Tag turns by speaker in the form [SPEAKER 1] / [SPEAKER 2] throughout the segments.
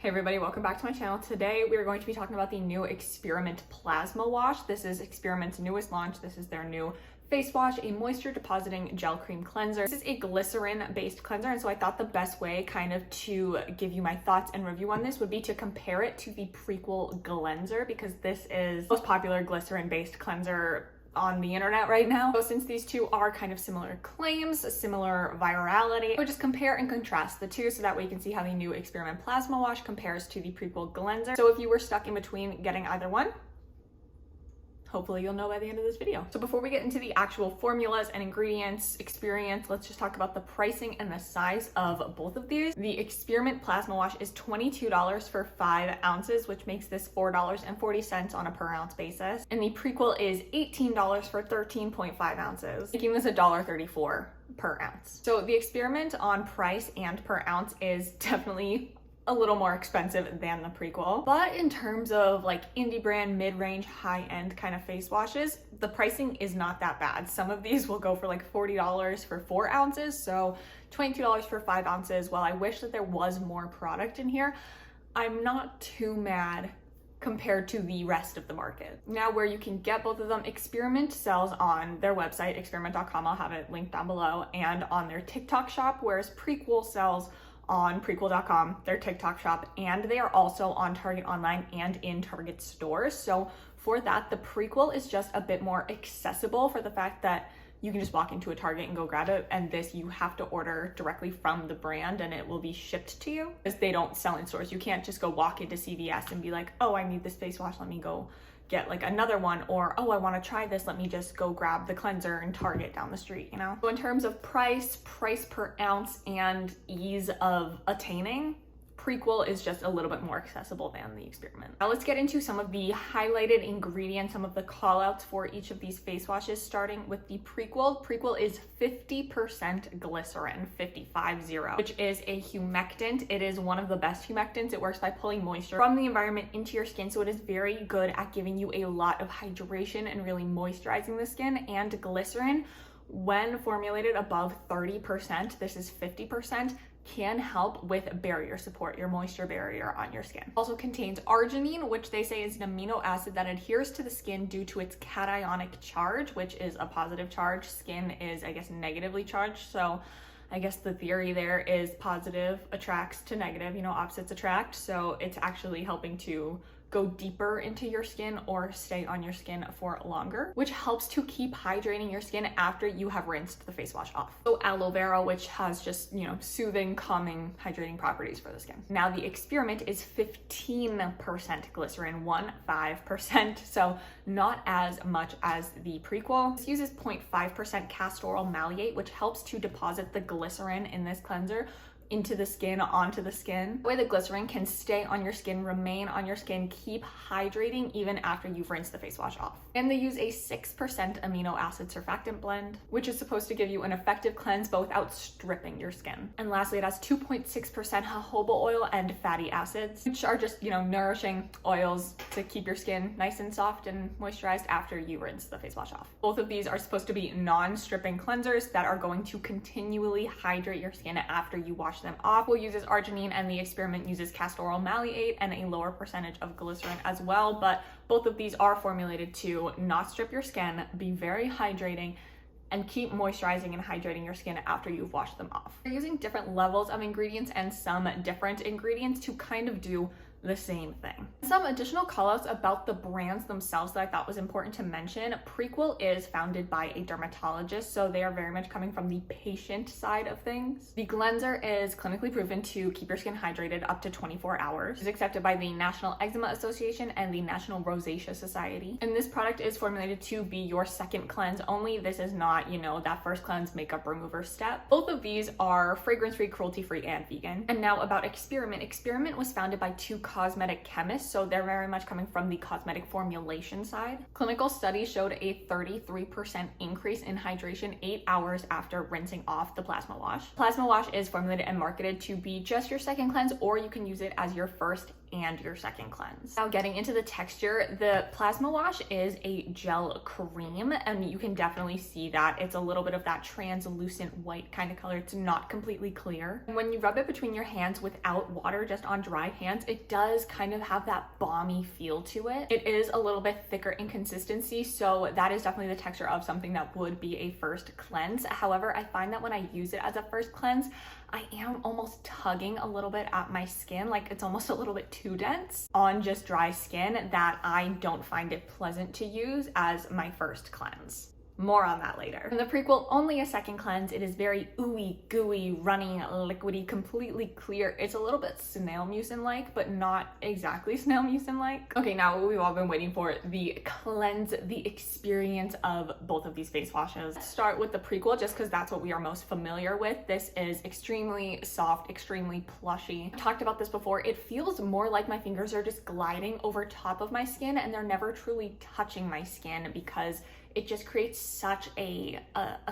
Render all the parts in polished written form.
[SPEAKER 1] Hey everybody, welcome back to my channel. Today we are going to be talking about the new Experiment Plasma Wash. This is Experiment's newest launch. This is their new face wash, a moisture depositing gel cream cleanser. This is a glycerin based cleanser, and so I thought the best way kind of to give you my thoughts and review on this would be to compare it to the Prequel Gleanser, because this is the most popular glycerin based cleanser on the internet right now. So since these two are kind of similar claims, similar virality, I would just compare and contrast the two so that way you can see how the new Experiment Plasma Wash compares to the Prequel Gleanser. So if you were stuck in between getting either one, hopefully you'll know by the end of this video. So before we get into the actual formulas and ingredients experience, let's just talk about the pricing and the size of both of these. The Experiment Plasma Wash is $22 for 5 ounces, which makes this $4.40 on a per ounce basis. And the Prequel is $18 for 13.5 ounces, making this $1.34 per ounce. So the Experiment on price and per ounce is definitely a little more expensive than the Prequel, but in terms of like indie brand, mid-range, high-end kind of face washes, the pricing is not that bad. Some of these will go for like $40 for 4 ounces, so $22 for 5 ounces. While I wish that there was more product in here, I'm not too mad compared to the rest of the market. Now, where you can get both of them, Experiment sells on their website, experiment.com, I'll have it linked down below, and on their TikTok shop, whereas Prequel sells on Prequel.com, their TikTok shop, and they are also on Target online and in Target stores. So for that, the Prequel is just a bit more accessible for the fact that you can just walk into a Target and go grab it, and this you have to order directly from the brand and it will be shipped to you, because they don't sell in stores. You can't just go walk into CVS and be like, oh, I need this face wash, let me go get like another one, or oh, I want to try this, let me just go grab the cleanser in Target down the street, you know? So in terms of price per ounce, and ease of attaining, Prequel is just a little bit more accessible than the Experiment. Now let's get into some of the highlighted ingredients, some of the call outs for each of these face washes, starting with the Prequel. Prequel is 50% glycerin, 50, which is a humectant. It is one of the best humectants. It works by pulling moisture from the environment into your skin, so it is very good at giving you a lot of hydration and really moisturizing the skin. And glycerin, when formulated above 30%, this is 50%, can help with barrier support, your moisture barrier on your skin. Also contains arginine, which they say is an amino acid that adheres to the skin due to its cationic charge, which is a positive charge. Skin is, I guess, negatively charged. So I guess the theory there is positive attracts to negative, you know, opposites attract. So it's actually helping to go deeper into your skin or stay on your skin for longer, which helps to keep hydrating your skin after you have rinsed the face wash off. So aloe vera, which has just, you know, soothing, calming, hydrating properties for the skin. Now the Experiment is 15% glycerin, 15%, so not as much as the Prequel. This uses 0.5% castor oil malleate, which helps to deposit the glycerin in this cleanser into the skin, onto the skin. The way the glycerin can stay on your skin, remain on your skin, keep hydrating even after you've rinsed the face wash off. And they use a 6% amino acid surfactant blend, which is supposed to give you an effective cleanse but without stripping your skin. And lastly, it has 2.6% jojoba oil and fatty acids, which are just, you know, nourishing oils to keep your skin nice and soft and moisturized after you rinse the face wash off. Both of these are supposed to be non-stripping cleansers that are going to continually hydrate your skin after you wash them off. Prequel uses arginine and the Experiment uses castor oil malleate and a lower percentage of glycerin as well, but both of these are formulated to not strip your skin, be very hydrating, and keep moisturizing and hydrating your skin after you've washed them off. They're using different levels of ingredients and some different ingredients to kind of do the same thing. Some additional callouts about the brands themselves that I thought was important to mention. Prequel is founded by a dermatologist, so they are very much coming from the patient side of things. The Gleanser is clinically proven to keep your skin hydrated up to 24 hours. It's accepted by the National Eczema Association and the National Rosacea Society. And this product is formulated to be your second cleanse only. This is not, you know, that first cleanse makeup remover step. Both of these are fragrance-free, cruelty-free, and vegan. And now about Experiment. Experiment was founded by two cosmetic chemists, so they're very much coming from the cosmetic formulation side. Clinical studies showed a 33% increase in hydration 8 hours after rinsing off the plasma wash. Plasma wash is formulated and marketed to be just your second cleanse, or you can use it as your first and your second cleanse. Now getting into the texture, the plasma wash is a gel cream, and you can definitely see that it's a little bit of that translucent white kind of color. It's not completely clear. And when you rub it between your hands without water, just on dry hands, it does kind of have that balmy feel to it. It is a little bit thicker in consistency, so that is definitely the texture of something that would be a first cleanse. However, I find that when I use it as a first cleanse, I am almost tugging a little bit at my skin, like it's almost a little bit too dense on just dry skin, that I don't find it pleasant to use as my first cleanse. More on that later. In the Prequel, only a second cleanse. It is very ooey, gooey, runny, liquidy, completely clear. It's a little bit snail mucin-like, but not exactly snail mucin-like. Okay, now what we've all been waiting for, the cleanse, the experience of both of these face washes. Let's start with the Prequel, just because that's what we are most familiar with. This is extremely soft, extremely plushy. I talked about this before. It feels more like my fingers are just gliding over top of my skin, and they're never truly touching my skin, because it just creates such a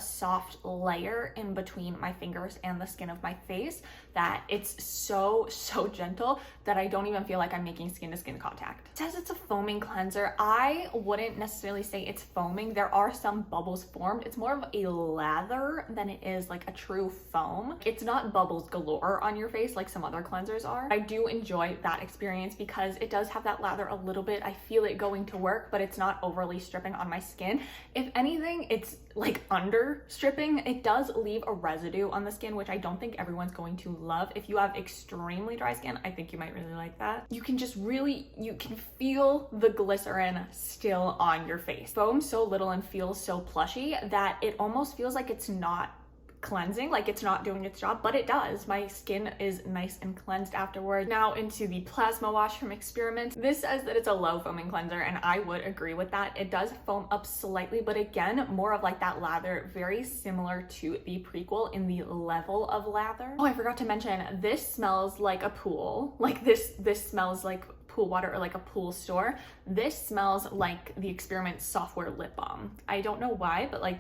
[SPEAKER 1] soft layer in between my fingers and the skin of my face that it's so gentle that I don't even feel like I'm making skin to skin contact. It says it's a foaming cleanser. I wouldn't necessarily say it's foaming. There are some bubbles formed. It's more of a lather than it is like a true foam. It's not bubbles galore on your face like some other cleansers are. I do enjoy that experience because it does have that lather a little bit. I feel it going to work, but it's not overly stripping on my skin. If anything, it's like under stripping. It does leave a residue on the skin, which I don't think everyone's going to love. If you have extremely dry skin, I think you might really like that. You can just really, you can feel the glycerin still on your face. Foams so little and feels so plushy that it almost feels like it's not cleansing, like it's not doing its job, but it does. My skin is nice and cleansed afterward. Now into the plasma wash from Experiment. This says that it's a low foaming cleanser, and I would agree with that. It does foam up slightly, but again, more of like that lather, very similar to the Prequel in the level of lather. Oh, I forgot to mention, this smells like a pool. Like this smells like pool water, or like a pool store. This smells like the Experiment software lip balm. I don't know why, but like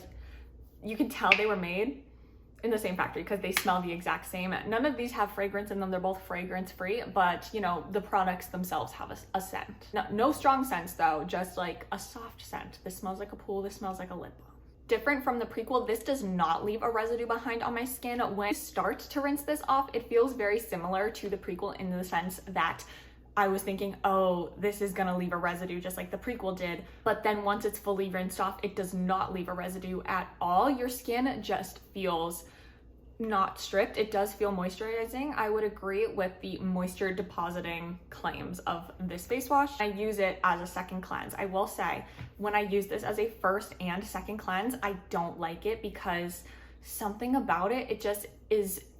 [SPEAKER 1] you can tell they were made in the same factory because they smell the exact same. None of these have fragrance in them. They're both fragrance free, but you know, the products themselves have a scent. No strong scents though, just like a soft scent. This smells like a pool. This smells like a lip balm. Different from the Prequel, this does not leave a residue behind on my skin. When I start to rinse this off, it feels very similar to the Prequel in the sense that I was thinking, oh, this is gonna leave a residue just like the Prequel did. But then once it's fully rinsed off, it does not leave a residue at all. Your skin just feels not stripped. It does feel moisturizing. I would agree with the moisture depositing claims of this face wash. I use it as a second cleanse. I will say, when I use this as a first and second cleanse, I don't like it because something about it,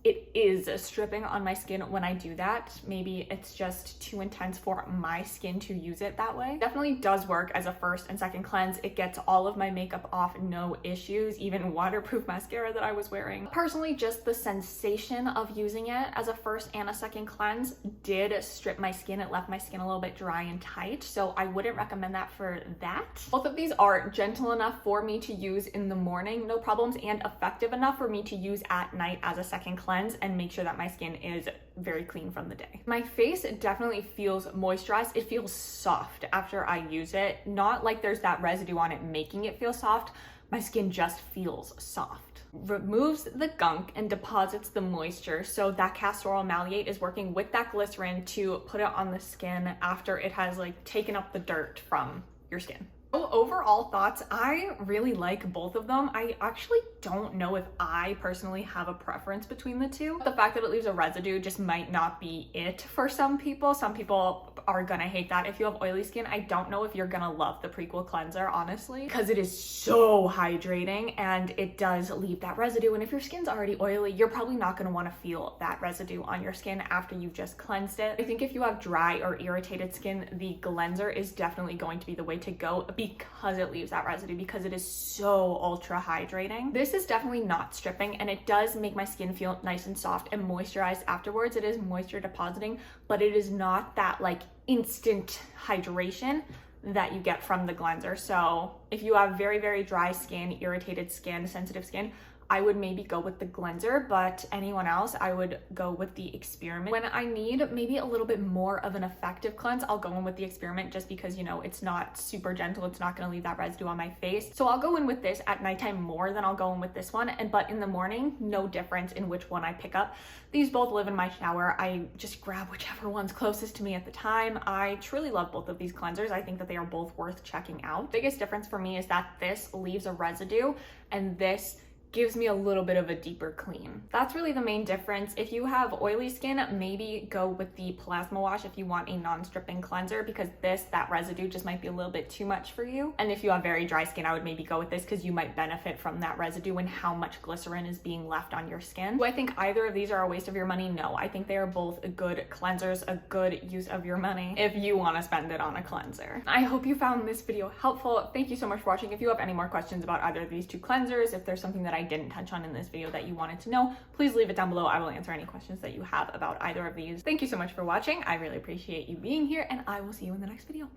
[SPEAKER 1] it is stripping on my skin when I do that. Maybe it's just too intense for my skin to use it that way. Definitely does work as a first and second cleanse. It gets all of my makeup off, no issues, even waterproof mascara that I was wearing. Personally, just the sensation of using it as a first and a second cleanse did strip my skin. It left my skin a little bit dry and tight, so I wouldn't recommend that for that. Both of these are gentle enough for me to use in the morning, no problems, and effective enough for me to use at night as a second cleanse and make sure that my skin is very clean from the day. My face definitely feels moisturized. It feels soft after I use it. Not like there's that residue on it making it feel soft. My skin just feels soft. Removes the gunk and deposits the moisture. So that castor oil malleate is working with that glycerin to put it on the skin after it has like taken up the dirt from your skin. So overall thoughts, I really like both of them. I actually don't know if I personally have a preference between the two. The fact that it leaves a residue just might not be it for some people. Some people are gonna hate that. If you have oily skin, I don't know if you're gonna love the Prequel Cleanser, honestly, because it is so hydrating and it does leave that residue. And if your skin's already oily, you're probably not gonna wanna feel that residue on your skin after you've just cleansed it. I think if you have dry or irritated skin, the Gleanser is definitely going to be the way to go because it leaves that residue, because it is so ultra hydrating. This is definitely not stripping, and it does make my skin feel nice and soft and moisturized afterwards. It is moisture depositing, but it is not that like instant hydration that you get from the Gleanser. So if you have very, very dry skin, irritated skin, sensitive skin, I would maybe go with the Gleanser, but anyone else, I would go with the Experiment. When I need maybe a little bit more of an effective cleanse, I'll go in with the Experiment just because, you know, it's not super gentle. It's not gonna leave that residue on my face. So I'll go in with this at nighttime more than I'll go in with this one. But in the morning, no difference in which one I pick up. These both live in my shower. I just grab whichever one's closest to me at the time. I truly love both of these cleansers. I think that they are both worth checking out. Biggest difference for me is that this leaves a residue and this gives me a little bit of a deeper clean. That's really the main difference. If you have oily skin, maybe go with the plasma wash if you want a non-stripping cleanser, because that residue just might be a little bit too much for you. And if you have very dry skin, I would maybe go with this because you might benefit from that residue and how much glycerin is being left on your skin. Do I think either of these are a waste of your money? No, I think they are both good cleansers, a good use of your money if you want to spend it on a cleanser. I hope you found this video helpful. Thank you so much for watching. If you have any more questions about either of these two cleansers, if there's something that I didn't touch on in this video that you wanted to know, please leave it down below. I will answer any questions that you have about either of these. Thank you so much for watching. I really appreciate you being here, and I will see you in the next video.